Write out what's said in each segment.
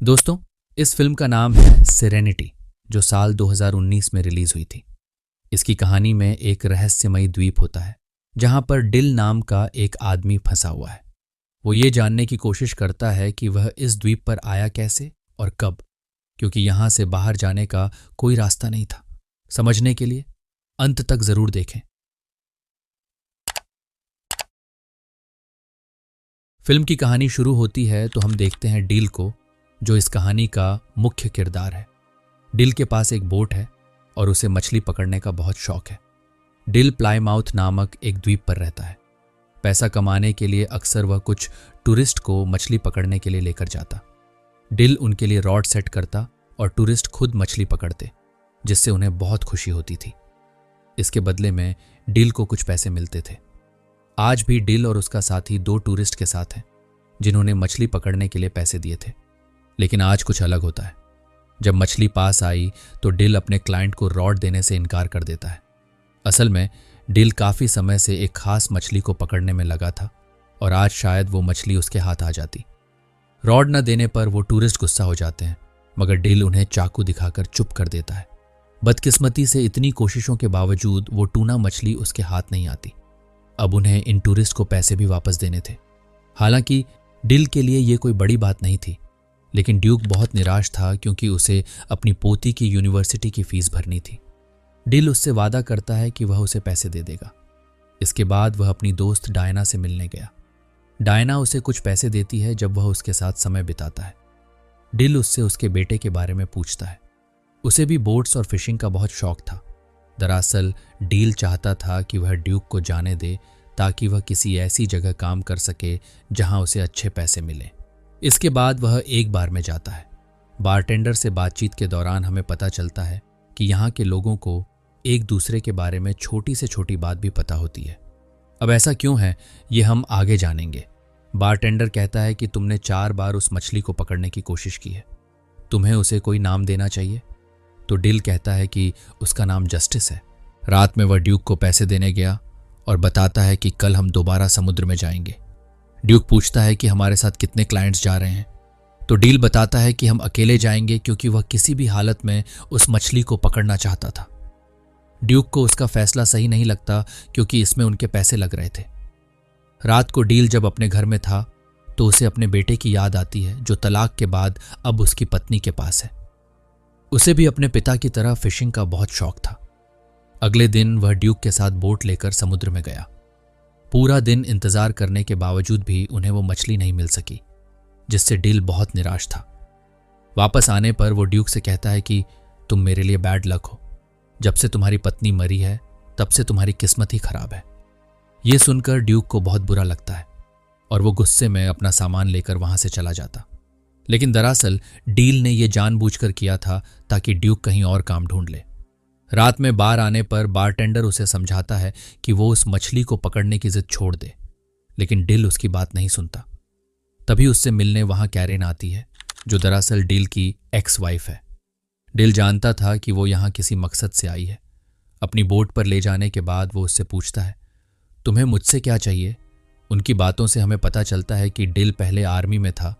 दोस्तों, इस फिल्म का नाम है सेरेनिटी, जो साल 2019 में रिलीज हुई थी। इसकी कहानी में एक रहस्यमयी द्वीप होता है जहां पर डिल नाम का एक आदमी फंसा हुआ है। वो ये जानने की कोशिश करता है कि वह इस द्वीप पर आया कैसे और कब, क्योंकि यहां से बाहर जाने का कोई रास्ता नहीं था। समझने के लिए अंत तक जरूर देखें। फिल्म की कहानी शुरू होती है तो हम देखते हैं डील को, जो इस कहानी का मुख्य किरदार है। डिल के पास एक बोट है और उसे मछली पकड़ने का बहुत शौक है। डिल प्लाईमाउथ नामक एक द्वीप पर रहता है। पैसा कमाने के लिए अक्सर वह कुछ टूरिस्ट को मछली पकड़ने के लिए लेकर जाता। डिल उनके लिए रॉड सेट करता और टूरिस्ट खुद मछली पकड़ते, जिससे उन्हें बहुत खुशी होती थी। इसके बदले में डिल को कुछ पैसे मिलते थे। आज भी डिल और उसका साथी दो टूरिस्ट के साथ हैं जिन्होंने मछली पकड़ने के लिए पैसे दिए थे। लेकिन आज कुछ अलग होता है। जब मछली पास आई तो डिल अपने क्लाइंट को रॉड देने से इनकार कर देता है। असल में डिल काफी समय से एक खास मछली को पकड़ने में लगा था और आज शायद वो मछली उसके हाथ आ जाती। रॉड न देने पर वो टूरिस्ट गुस्सा हो जाते हैं, मगर डिल उन्हें चाकू दिखाकर चुप कर देता है। बदकिस्मती से इतनी कोशिशों के बावजूद वो टूना मछली उसके हाथ नहीं आती। अब उन्हें इन टूरिस्ट को पैसे भी वापस देने थे। हालांकि डिल के लिए ये कोई बड़ी बात नहीं थी, लेकिन ड्यूक बहुत निराश था क्योंकि उसे अपनी पोती की यूनिवर्सिटी की फीस भरनी थी। डिल उससे वादा करता है कि वह उसे पैसे दे देगा। इसके बाद वह अपनी दोस्त डायना से मिलने गया। डायना उसे कुछ पैसे देती है जब वह उसके साथ समय बिताता है। डिल उससे उसके बेटे के बारे में पूछता है। उसे भी बोट्स और फिशिंग का बहुत शौक था। दरअसल डील चाहता था कि वह ड्यूक को जाने दे ताकि वह किसी ऐसी जगह काम कर सके जहां उसे अच्छे पैसे मिले। इसके बाद वह एक बार में जाता है। बारटेंडर से बातचीत के दौरान हमें पता चलता है कि यहाँ के लोगों को एक दूसरे के बारे में छोटी से छोटी बात भी पता होती है। अब ऐसा क्यों है ये हम आगे जानेंगे। बारटेंडर कहता है कि तुमने 4 बार उस मछली को पकड़ने की कोशिश की है, तुम्हें उसे कोई नाम देना चाहिए। तो डिल कहता है कि उसका नाम जस्टिस है। रात में वह ड्यूक को पैसे देने गया और बताता है कि कल हम दोबारा समुद्र में जाएंगे। ड्यूक पूछता है कि हमारे साथ कितने क्लाइंट्स जा रहे हैं, तो डील बताता है कि हम अकेले जाएंगे क्योंकि वह किसी भी हालत में उस मछली को पकड़ना चाहता था। ड्यूक को उसका फैसला सही नहीं लगता क्योंकि इसमें उनके पैसे लग रहे थे। रात को डील जब अपने घर में था तो उसे अपने बेटे की याद आती है, जो तलाक के बाद अब उसकी पत्नी के पास है। उसे भी अपने पिता की तरह फिशिंग का बहुत शौक था। अगले दिन वह ड्यूक के साथ बोट लेकर समुद्र में गया। पूरा दिन इंतजार करने के बावजूद भी उन्हें वो मछली नहीं मिल सकी, जिससे डिल बहुत निराश था। वापस आने पर वो ड्यूक से कहता है कि तुम मेरे लिए बैड लक हो। जब से तुम्हारी पत्नी मरी है तब से तुम्हारी किस्मत ही खराब है। ये सुनकर ड्यूक को बहुत बुरा लगता है और वो गुस्से में अपना सामान लेकर वहां से चला जाता। लेकिन दरअसल डील ने यह जानबूझकर किया था ताकि ड्यूक कहीं और काम ढूंढ ले। रात में बार आने पर बारटेंडर उसे समझाता है कि वो उस मछली को पकड़ने की जिद छोड़ दे, लेकिन डिल उसकी बात नहीं सुनता। तभी उससे मिलने वहां कैरेन आती है, जो दरअसल डिल की एक्स वाइफ है। डिल जानता था कि वो यहाँ किसी मकसद से आई है। अपनी बोट पर ले जाने के बाद वो उससे पूछता है, तुम्हें मुझसे क्या चाहिए। उनकी बातों से हमें पता चलता है कि डिल पहले आर्मी में था,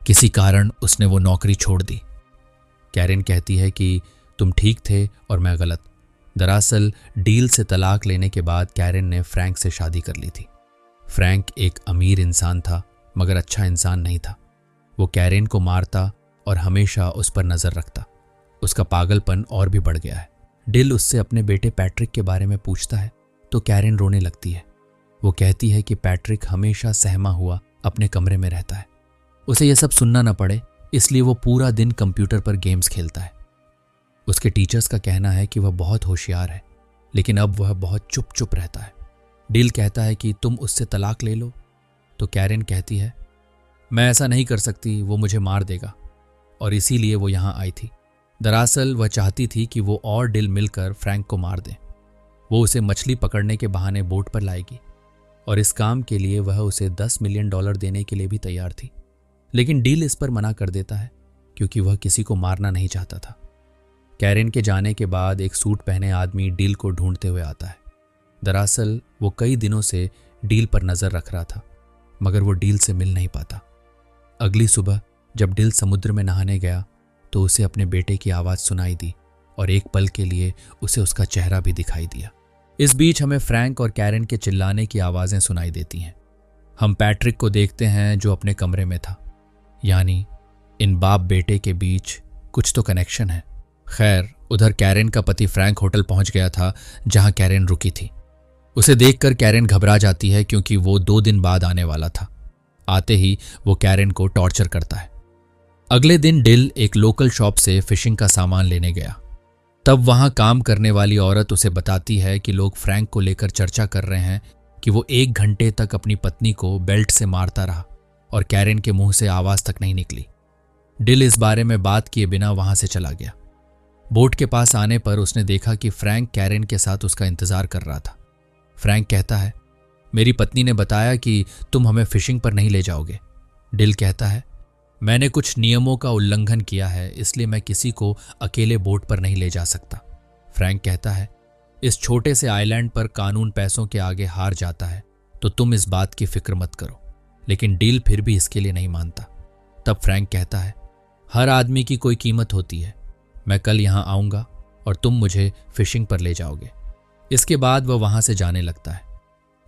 किसी कारण उसने वो नौकरी छोड़ दी। कैरेन कहती है कि तुम ठीक थे और मैं गलत। दरअसल डील से तलाक लेने के बाद कैरेन ने फ्रैंक से शादी कर ली थी। फ्रैंक एक अमीर इंसान था, मगर अच्छा इंसान नहीं था। वो कैरेन को मारता और हमेशा उस पर नजर रखता। उसका पागलपन और भी बढ़ गया है। डिल उससे अपने बेटे पैट्रिक के बारे में पूछता है तो कैरेन रोने लगती है। वो कहती है कि पैट्रिक हमेशा सहमा हुआ अपने कमरे में रहता है। उसे यह सब सुनना न पड़े इसलिए वो पूरा दिन कंप्यूटर पर गेम्स खेलता है। उसके टीचर्स का कहना है कि वह बहुत होशियार है, लेकिन अब वह बहुत चुप चुप रहता है। डिल कहता है कि तुम उससे तलाक ले लो, तो कैरेन कहती है मैं ऐसा नहीं कर सकती, वो मुझे मार देगा, और इसीलिए वो यहाँ आई थी। दरअसल वह चाहती थी कि वो और डिल मिलकर फ्रैंक को मार दें। वो उसे मछली पकड़ने के बहाने बोट पर लाएगी और इस काम के लिए वह उसे $10 मिलियन देने के लिए भी तैयार थी। लेकिन डील इस पर मना कर देता है क्योंकि वह किसी को मारना नहीं चाहता था। कैरेन के जाने के बाद एक सूट पहने आदमी डील को ढूंढते हुए आता है। दरअसल वो कई दिनों से डील पर नजर रख रहा था, मगर वो डील से मिल नहीं पाता। अगली सुबह जब डिल समुद्र में नहाने गया तो उसे अपने बेटे की आवाज़ सुनाई दी और एक पल के लिए उसे उसका चेहरा भी दिखाई दिया। इस बीच हमें फ्रैंक और कैरेन के चिल्लाने की आवाज़ें सुनाई देती हैं। हम पैट्रिक को देखते हैं जो अपने कमरे में था। यानी इन बाप बेटे के बीच कुछ तो कनेक्शन है। खैर, उधर कैरेन का पति फ्रैंक होटल पहुंच गया था जहां कैरेन रुकी थी। उसे देखकर कैरेन घबरा जाती है क्योंकि वो 2 दिन बाद आने वाला था। आते ही वो कैरेन को टॉर्चर करता है। अगले दिन डिल एक लोकल शॉप से फिशिंग का सामान लेने गया। तब वहां काम करने वाली औरत उसे बताती है कि लोग फ्रैंक को लेकर चर्चा कर रहे हैं कि वो 1 घंटे तक अपनी पत्नी को बेल्ट से मारता रहा और कैरेन के मुंह से आवाज तक नहीं निकली। डिल इस बारे में बात किए बिना वहां से चला गया। बोट के पास आने पर उसने देखा कि फ्रैंक कैरेन के साथ उसका इंतजार कर रहा था। फ्रैंक कहता है, मेरी पत्नी ने बताया कि तुम हमें फिशिंग पर नहीं ले जाओगे। डिल कहता है, मैंने कुछ नियमों का उल्लंघन किया है, इसलिए मैं किसी को अकेले बोट पर नहीं ले जा सकता। फ्रैंक कहता है, इस छोटे से आइलैंड पर कानून पैसों के आगे हार जाता है, तो तुम इस बात की फिक्र मत करो। लेकिन डिल फिर भी इसके लिए नहीं मानता। तब फ्रैंक कहता है, हर आदमी की कोई कीमत होती है। मैं कल यहां आऊंगा और तुम मुझे फिशिंग पर ले जाओगे। इसके बाद वह वहां से जाने लगता है।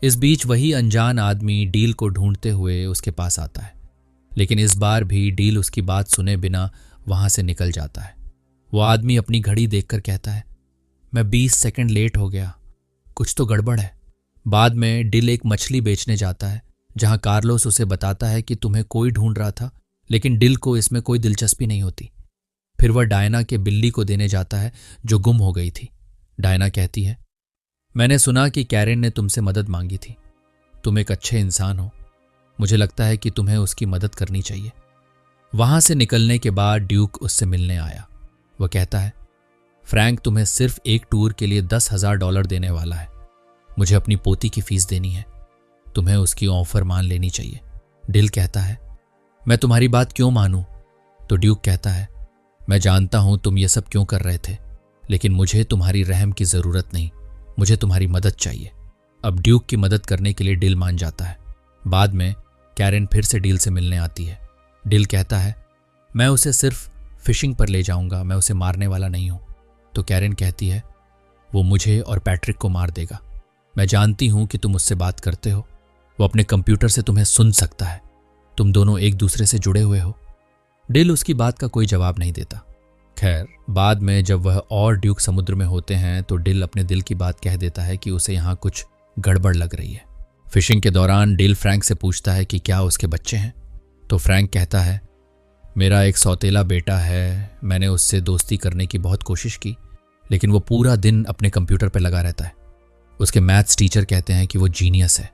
इस बीच वही अनजान आदमी डील को ढूंढते हुए उसके पास आता है, लेकिन इस बार भी डील उसकी बात सुने बिना वहां से निकल जाता है। वो आदमी अपनी घड़ी देखकर कहता है, मैं 20 सेकंड लेट हो गया, कुछ तो गड़बड़ है। बाद में डिल एक मछली बेचने जाता है जहां कार्लोस उसे बताता है कि तुम्हें कोई ढूंढ रहा था, लेकिन डिल को इसमें कोई दिलचस्पी नहीं होती। फिर वह डायना के बिल्ली को देने जाता है जो गुम हो गई थी। डायना कहती है, मैंने सुना कि कैरेन ने तुमसे मदद मांगी थी। तुम एक अच्छे इंसान हो, मुझे लगता है कि तुम्हें उसकी मदद करनी चाहिए। वहां से निकलने के बाद ड्यूक उससे मिलने आया। वह कहता है, फ्रैंक तुम्हें सिर्फ एक टूर के लिए $10,000 देने वाला है। मुझे अपनी पोती की फीस देनी है, तुम्हें उसकी ऑफर मान लेनी चाहिए। डिल कहता है, मैं तुम्हारी बात क्यों मानूं? तो ड्यूक कहता है, मैं जानता हूं तुम ये सब क्यों कर रहे थे, लेकिन मुझे तुम्हारी रहम की जरूरत नहीं, मुझे तुम्हारी मदद चाहिए। अब ड्यूक की मदद करने के लिए डिल मान जाता है। बाद में कैरेन फिर से डील से मिलने आती है। डिल कहता है, मैं उसे सिर्फ फिशिंग पर ले जाऊंगा, मैं उसे मारने वाला नहीं हूं। तो कैरेन कहती है, वो मुझे और पैट्रिक को मार देगा। मैं जानती हूं कि तुम उससे बात करते हो, वो अपने कंप्यूटर से तुम्हें सुन सकता है, तुम दोनों एक दूसरे से जुड़े हुए हो। डिल उसकी बात का कोई जवाब नहीं देता। खैर, बाद में जब वह और ड्यूक समुद्र में होते हैं तो डिल अपने दिल की बात कह देता है कि उसे यहाँ कुछ गड़बड़ लग रही है। फिशिंग के दौरान डिल फ्रैंक से पूछता है कि क्या उसके बच्चे हैं। तो फ्रैंक कहता है, मेरा एक सौतेला बेटा है, मैंने उससे दोस्ती करने की बहुत कोशिश की, लेकिन वो पूरा दिन अपने कंप्यूटर पर लगा रहता है। उसके मैथ्स टीचर कहते हैं कि वो जीनियस है,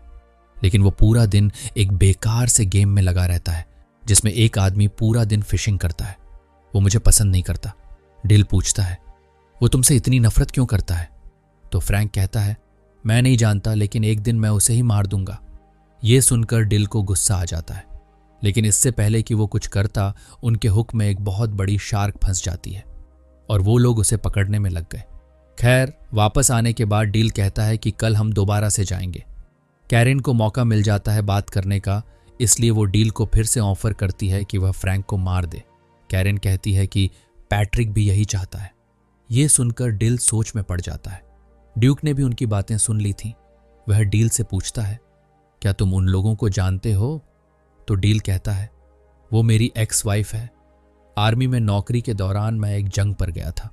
लेकिन वो पूरा दिन एक बेकार से गेम में लगा रहता है जिसमें एक आदमी पूरा दिन फिशिंग करता है। वो मुझे पसंद नहीं करता। डिल पूछता है, वो तुमसे इतनी नफरत क्यों करता है? तो फ्रैंक कहता है, मैं नहीं जानता, लेकिन एक दिन मैं उसे ही मार दूंगा। ये सुनकर डिल को गुस्सा आ जाता है, लेकिन इससे पहले कि वो कुछ करता, उनके हुक में एक बहुत बड़ी शार्क फंस जाती है और वो लोग उसे पकड़ने में लग गए। खैर, वापस आने के बाद डिल कहता है कि कल हम दोबारा से जाएंगे। कैरेन को मौका मिल जाता है बात करने का, इसलिए वो डील को फिर से ऑफर करती है कि वह फ्रैंक को मार दे। कैरेन कहती है कि पैट्रिक भी यही चाहता है। ये सुनकर डिल सोच में पड़ जाता है। ड्यूक ने भी उनकी बातें सुन ली थीं। वह डील से पूछता है, क्या तुम उन लोगों को जानते हो? तो डील कहता है, वो मेरी एक्स वाइफ है। आर्मी में नौकरी के दौरान मैं एक जंग पर गया था।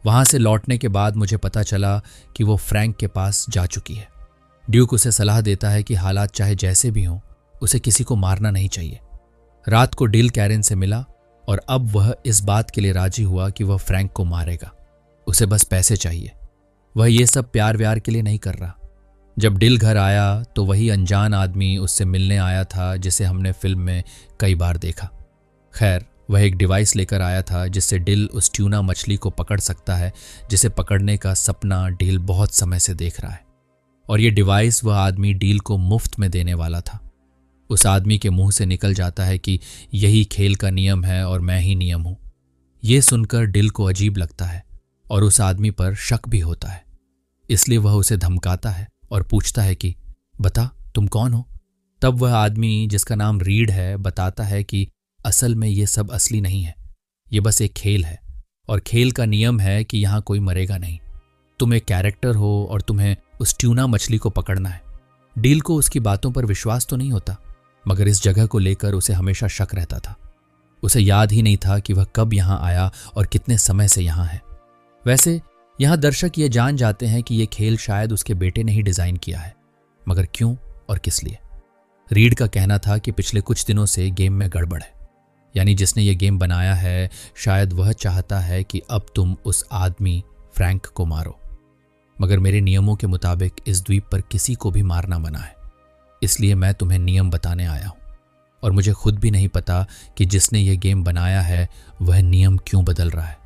वहां से लौटने के बाद मुझे पता चला कि वो फ्रैंक के पास जा चुकी है। ड्यूक उसे सलाह देता है कि हालात चाहे जैसे भी हों, उसे किसी को मारना नहीं चाहिए। रात को डिल कैरेन से मिला और अब वह इस बात के लिए राजी हुआ कि वह फ्रैंक को मारेगा। उसे बस पैसे चाहिए। वह ये सब प्यार व्यार के लिए नहीं कर रहा। जब डिल घर आया तो वही अनजान आदमी उससे मिलने आया था जिसे हमने फिल्म में कई बार देखा। खैर, वह एक डिवाइस लेकर आया था जिससे डिल उस ट्यूना मछली को पकड़ सकता है जिसे पकड़ने का सपना डिल बहुत समय से देख रहा है। और ये डिवाइस वह आदमी डील को मुफ्त में देने वाला था। उस आदमी के मुंह से निकल जाता है कि यही खेल का नियम है और मैं ही नियम हूं। यह सुनकर डिल को अजीब लगता है और उस आदमी पर शक भी होता है। इसलिए वह उसे धमकाता है और पूछता है कि बता, तुम कौन हो? तब वह आदमी, जिसका नाम रीड है, बताता है कि असल में ये सब असली नहीं है, ये बस एक खेल है। और खेल का नियम है कि यहाँ कोई मरेगा नहीं। तुम एक कैरेक्टर हो और तुम्हें उस ट्यूना मछली को पकड़ना है। डील को उसकी बातों पर विश्वास तो नहीं होता, मगर इस जगह को लेकर उसे हमेशा शक रहता था। उसे याद ही नहीं था कि वह कब यहाँ आया और कितने समय से यहाँ है। वैसे यहाँ दर्शक ये जान जाते हैं कि ये खेल शायद उसके बेटे ने ही डिजाइन किया है, मगर क्यों और किस लिए? रीड का कहना था कि पिछले कुछ दिनों से गेम में गड़बड़ है, यानी जिसने ये गेम बनाया है शायद वह चाहता है कि अब तुम उस आदमी फ्रैंक को मारो। मगर मेरे नियमों के मुताबिक इस द्वीप पर किसी को भी मारना मना है, इसलिए मैं तुम्हें नियम बताने आया हूं। और मुझे खुद भी नहीं पता कि जिसने ये गेम बनाया है वह नियम क्यों बदल रहा है।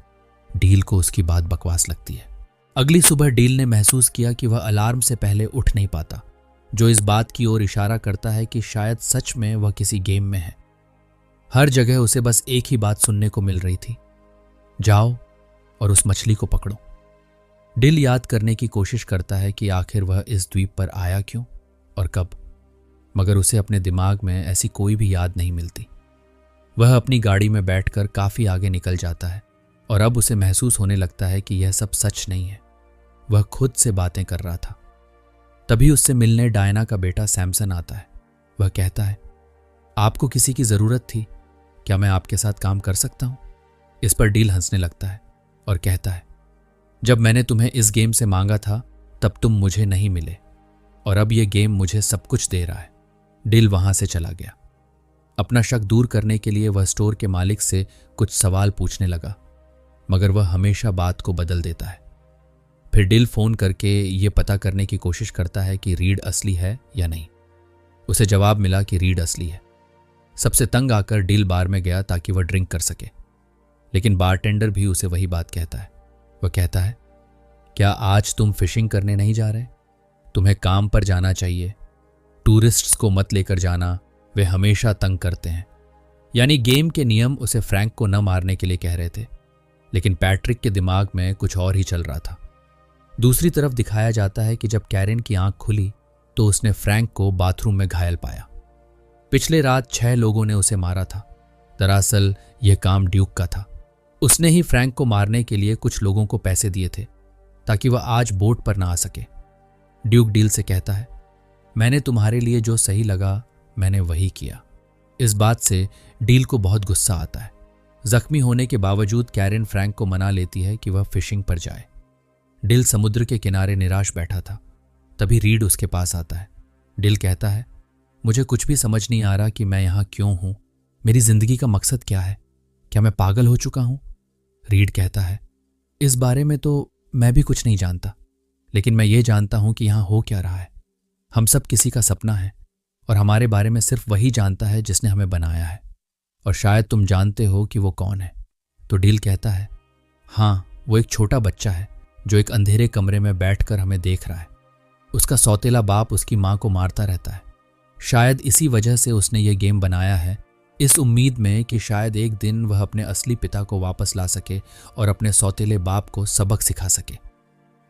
डील को उसकी बात बकवास लगती है। अगली सुबह डील ने महसूस किया कि वह अलार्म से पहले उठ नहीं पाता, जो इस बात की ओर इशारा करता है कि शायद सच में वह किसी गेम में है। हर जगह उसे बस एक ही बात सुनने को मिल रही थी, जाओ और उस मछली को पकड़ो। डिल याद करने की कोशिश करता है कि आखिर वह इस द्वीप पर आया क्यों और कब, मगर उसे अपने दिमाग में ऐसी कोई भी याद नहीं मिलती। वह अपनी गाड़ी में बैठकर काफी आगे निकल जाता है और अब उसे महसूस होने लगता है कि यह सब सच नहीं है। वह खुद से बातें कर रहा था। तभी उससे मिलने डायना का बेटा सैमसन आता है। वह कहता है, आपको किसी की जरूरत थी, क्या मैं आपके साथ काम कर सकता हूं? इस पर डील हंसने लगता है और कहता है, जब मैंने तुम्हें इस गेम से मांगा था तब तुम मुझे नहीं मिले और अब यह गेम मुझे सब कुछ दे रहा है। डिल वहां से चला गया। अपना शक दूर करने के लिए वह स्टोर के मालिक से कुछ सवाल पूछने लगा, मगर वह हमेशा बात को बदल देता है। फिर डिल फोन करके ये पता करने की कोशिश करता है कि रीड असली है या नहीं। उसे जवाब मिला कि रीड असली है। सबसे तंग आकर डिल बार में गया ताकि वह ड्रिंक कर सके, लेकिन बारटेंडर भी उसे वही बात कहता है। वह कहता है, क्या आज तुम फिशिंग करने नहीं जा रहे? तुम्हें काम पर जाना चाहिए। टूरिस्ट्स को मत लेकर जाना, वे हमेशा तंग करते हैं। यानी गेम के नियम उसे फ्रैंक को न मारने के लिए कह रहे थे, लेकिन पैट्रिक के दिमाग में कुछ और ही चल रहा था। दूसरी तरफ दिखाया जाता है कि जब कैरेन की आंख खुली तो उसने फ्रैंक को बाथरूम में घायल पाया। पिछले रात 6 लोगों ने उसे मारा था। दरअसल यह काम ड्यूक का था। उसने ही फ्रैंक को मारने के लिए कुछ लोगों को पैसे दिए थे ताकि वह आज बोट पर ना आ सके। ड्यूक डील से कहता है, मैंने तुम्हारे लिए जो सही लगा मैंने वही किया। इस बात से डील को बहुत गुस्सा आता है। जख्मी होने के बावजूद कैरेन फ्रैंक को मना लेती है कि वह फिशिंग पर जाए। डिल समुद्र के किनारे निराश बैठा था। तभी रीड उसके पास आता है। डिल कहता है, मुझे कुछ भी समझ नहीं आ रहा कि मैं यहाँ क्यों हूं। मेरी जिंदगी का मकसद क्या है? क्या मैं पागल हो चुका हूं? रीड कहता है, इस बारे में तो मैं भी कुछ नहीं जानता, लेकिन मैं ये जानता हूं कि यहाँ हो क्या रहा है। हम सब किसी का सपना है और हमारे बारे में सिर्फ वही जानता है जिसने हमें बनाया है, और शायद तुम जानते हो कि वो कौन है। तो डील कहता है, हाँ, वो एक छोटा बच्चा है जो एक अंधेरे कमरे में बैठकर हमें देख रहा है। उसका सौतेला बाप उसकी मां को मारता रहता है। शायद इसी वजह से उसने ये गेम बनाया है, इस उम्मीद में कि शायद एक दिन वह अपने असली पिता को वापस ला सके और अपने सौतेले बाप को सबक सिखा सके।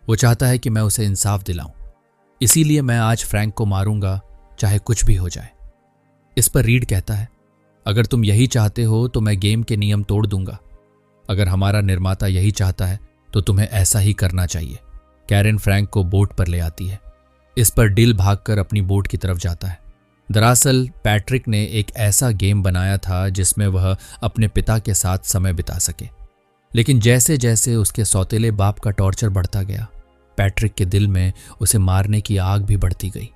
वो चाहता है कि मैं उसे इंसाफ दिलाऊं, इसीलिए मैं आज फ्रैंक को मारूंगा, चाहे कुछ भी हो जाए। इस पर रीड कहता है, अगर तुम यही चाहते हो तो मैं गेम के नियम तोड़ दूंगा। अगर हमारा निर्माता यही चाहता है तो तुम्हें ऐसा ही करना चाहिए। कैरेन फ्रैंक को बोट पर ले आती है। इस पर डिल भागकर अपनी बोट की तरफ जाता है। दरअसल पैट्रिक ने एक ऐसा गेम बनाया था जिसमें वह अपने पिता के साथ समय बिता सके, लेकिन जैसे जैसे उसके सौतेले बाप का टॉर्चर बढ़ता गया, पैट्रिक के दिल में उसे मारने की आग भी बढ़ती गई।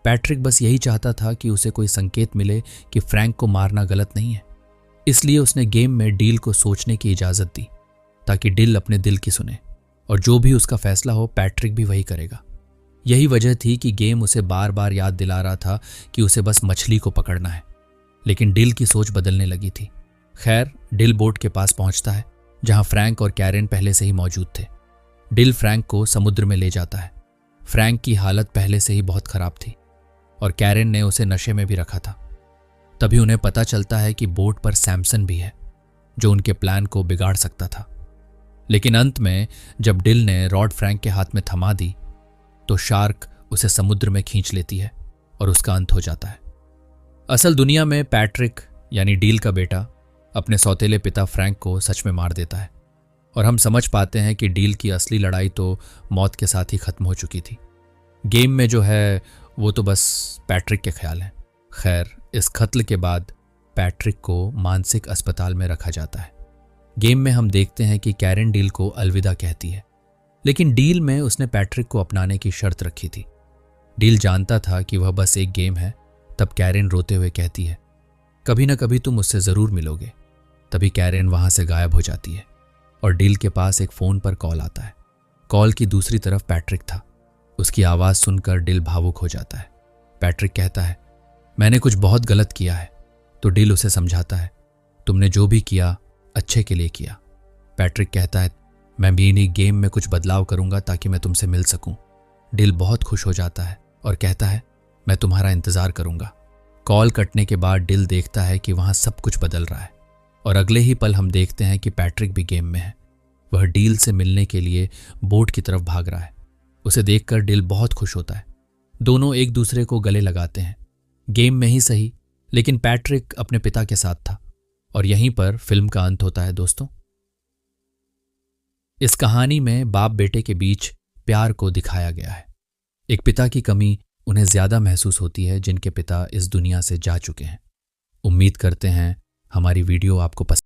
पैट्रिक बस यही चाहता था कि उसे कोई संकेत मिले कि फ्रैंक को मारना गलत नहीं है। इसलिए उसने गेम में डील को सोचने की इजाजत दी ताकि डिल अपने दिल की सुने, और जो भी उसका फैसला हो पैट्रिक भी वही करेगा। यही वजह थी कि गेम उसे बार बार याद दिला रहा था कि उसे बस मछली को पकड़ना है, लेकिन डिल की सोच बदलने लगी थी। खैर, डिल बोट के पास पहुंचता है जहां फ्रैंक और कैरेन पहले से ही मौजूद थे। डिल फ्रैंक को समुद्र में ले जाता है। फ्रैंक की हालत पहले से ही बहुत खराब थी और कैरेन ने उसे नशे में भी रखा था। तभी उन्हें पता चलता है कि बोट पर सैमसन भी है जो उनके प्लान को बिगाड़ सकता था। लेकिन अंत में जब डिल ने रॉड फ्रैंक के हाथ में थमा दी तो शार्क उसे समुद्र में खींच लेती है और उसका अंत हो जाता है। असल दुनिया में पैट्रिक यानी डील का बेटा अपने सौतेले पिता फ्रैंक को सच में मार देता है और हम समझ पाते हैं कि डील की असली लड़ाई तो मौत के साथ ही खत्म हो चुकी थी। गेम में जो है वो तो बस पैट्रिक के ख्याल हैं। खैर, इस कत्ल के बाद पैट्रिक को मानसिक अस्पताल में रखा जाता है। गेम में हम देखते हैं कि कैरेन डील को अलविदा कहती है, लेकिन डील में उसने पैट्रिक को अपनाने की शर्त रखी थी। डील जानता था कि वह बस एक गेम है। तब कैरेन रोते हुए कहती है, कभी ना कभी तुम उससे जरूर मिलोगे। तभी कैरेन वहां से गायब हो जाती है और डील के पास एक फोन पर कॉल आता है। कॉल की दूसरी तरफ पैट्रिक था। उसकी आवाज सुनकर डील भावुक हो जाता है। पैट्रिक कहता है, मैंने कुछ बहुत गलत किया है। तो डील उसे समझाता है, तुमने जो भी किया अच्छे के लिए किया। पैट्रिक कहता है, मैं भी इन्हीं गेम में कुछ बदलाव करूंगा ताकि मैं तुमसे मिल सकूं। डील बहुत खुश हो जाता है और कहता है, मैं तुम्हारा इंतजार करूंगा। कॉल कटने के बाद डील देखता है कि वहां सब कुछ बदल रहा है और अगले ही पल हम देखते हैं कि पैट्रिक भी गेम में है। वह डील से मिलने के लिए बोट की तरफ भाग रहा है। उसे देखकर डील बहुत खुश होता है। दोनों एक दूसरे को गले लगाते हैं। गेम में ही सही, लेकिन पैट्रिक अपने पिता के साथ था। और यहीं पर फिल्म का अंत होता है। दोस्तों, इस कहानी में बाप बेटे के बीच प्यार को दिखाया गया है। एक पिता की कमी उन्हें ज्यादा महसूस होती है जिनके पिता इस दुनिया से जा चुके हैं। उम्मीद करते हैं हमारी वीडियो आपको पसंद